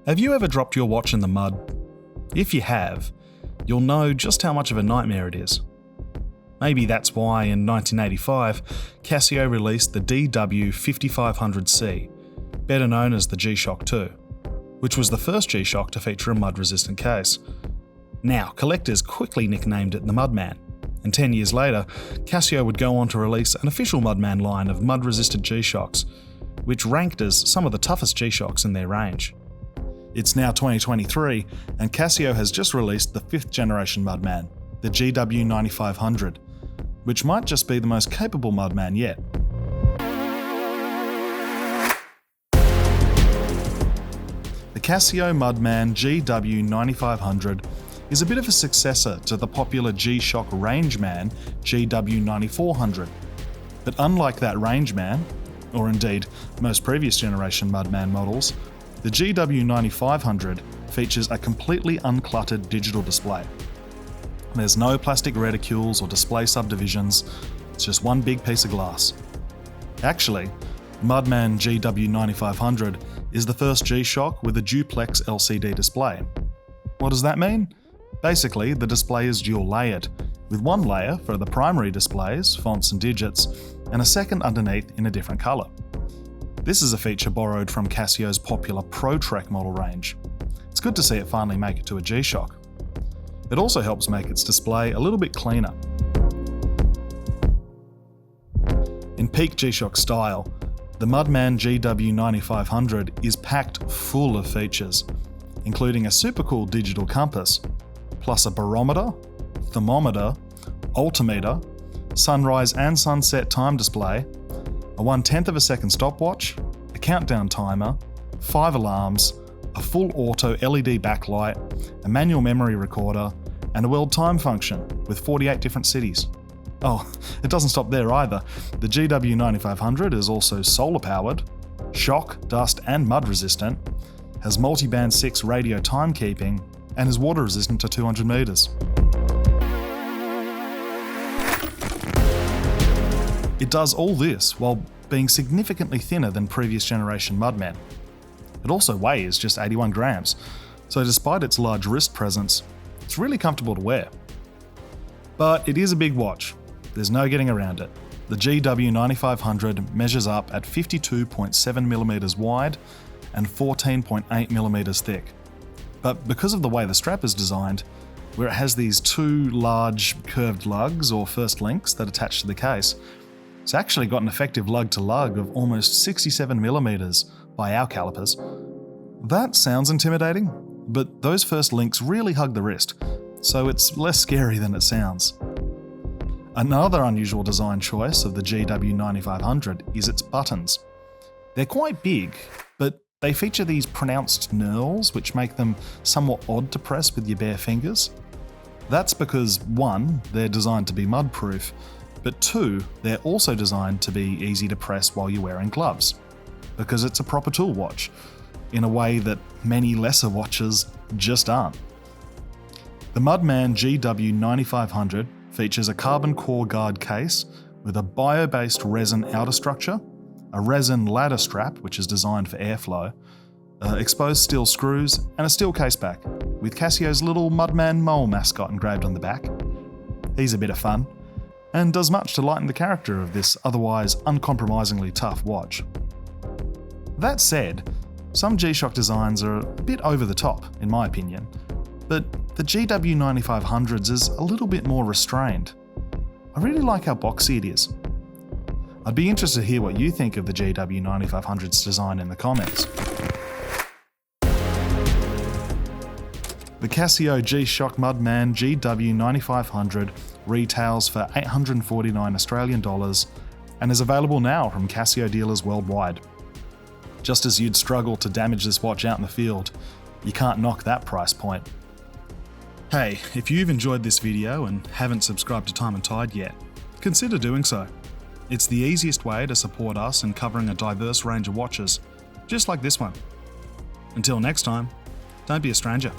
Have you ever dropped your watch in the mud? If you have, you'll know just how much of a nightmare it is. Maybe that's why in 1985, Casio released the GW-9500C, better known as the G-Shock 2, which was the first G-Shock to feature a mud-resistant case. Now, collectors quickly nicknamed it the Mudman, and 10 years later, Casio would go on to release an official Mudman line of mud-resistant G-Shocks, which ranked as some of the toughest G-Shocks in their range. It's now 2023, and Casio has just released the 5th generation Mudman, the GW-9500, which might just be the most capable Mudman yet. The Casio Mudman GW-9500 is a bit of a successor to the popular G-Shock Rangeman GW-9400. But unlike that Rangeman, or indeed most previous generation Mudman models, the GW-9500 features a completely uncluttered digital display. There's no plastic reticules or display subdivisions, it's just one big piece of glass. Actually, Mudman GW-9500 is the first G-Shock with a duplex LCD display. What does that mean? Basically, the display is dual layered, with one layer for the primary displays, fonts and digits, and a second underneath in a different colour. This is a feature borrowed from Casio's popular ProTrek model range. It's good to see it finally make it to a G-Shock. It also helps make its display a little bit cleaner. In peak G-Shock style, the Mudman GW-9500 is packed full of features, including a super cool digital compass, plus a barometer, thermometer, altimeter, sunrise and sunset time display, a 1/10 of a second stopwatch, a countdown timer, 5 alarms, a full auto LED backlight, a manual memory recorder, and a world time function with 48 different cities. Oh, it doesn't stop there either. The GW-9500 is also solar powered, shock, dust and mud resistant, has multiband 6 radio timekeeping, and is water resistant to 200 metres. It does all this while being significantly thinner than previous generation Mudmen. It also weighs just 81 grams, so despite its large wrist presence, it's really comfortable to wear. But it is a big watch, there's no getting around it. The GW-9500 measures up at 52.7mm wide and 14.8mm thick. But because of the way the strap is designed, where it has these 2 large curved lugs or first links that attach to the case, it's actually got an effective lug-to-lug of almost 67mm by our calipers. That sounds intimidating, but those first links really hug the wrist, so it's less scary than it sounds. Another unusual design choice of the GW-9500 is its buttons. They're quite big, but they feature these pronounced knurls which make them somewhat odd to press with your bare fingers. That's because 1, they're designed to be mud-proof, but 2, they're also designed to be easy to press while you're wearing gloves, because it's a proper tool watch, in a way that many lesser watches just aren't. The Mudman GW-9500 features a carbon core guard case with a bio-based resin outer structure, a resin ladder strap which is designed for airflow, exposed steel screws, and a steel case back, with Casio's little Mudman mole mascot engraved on the back. He's a bit of fun, and does much to lighten the character of this otherwise uncompromisingly tough watch. That said, some G-Shock designs are a bit over the top, in my opinion, but the GW-9500's is a little bit more restrained. I really like how boxy it is. I'd be interested to hear what you think of the GW-9500's design in the comments. The Casio G-Shock Mudman GW-9500 retails for $849 Australian dollars and is available now from Casio dealers worldwide. Just as you'd struggle to damage this watch out in the field, you can't knock that price point. Hey, if you've enjoyed this video and haven't subscribed to Time+Tide yet, consider doing so. It's the easiest way to support us in covering a diverse range of watches, just like this one. Until next time, don't be a stranger.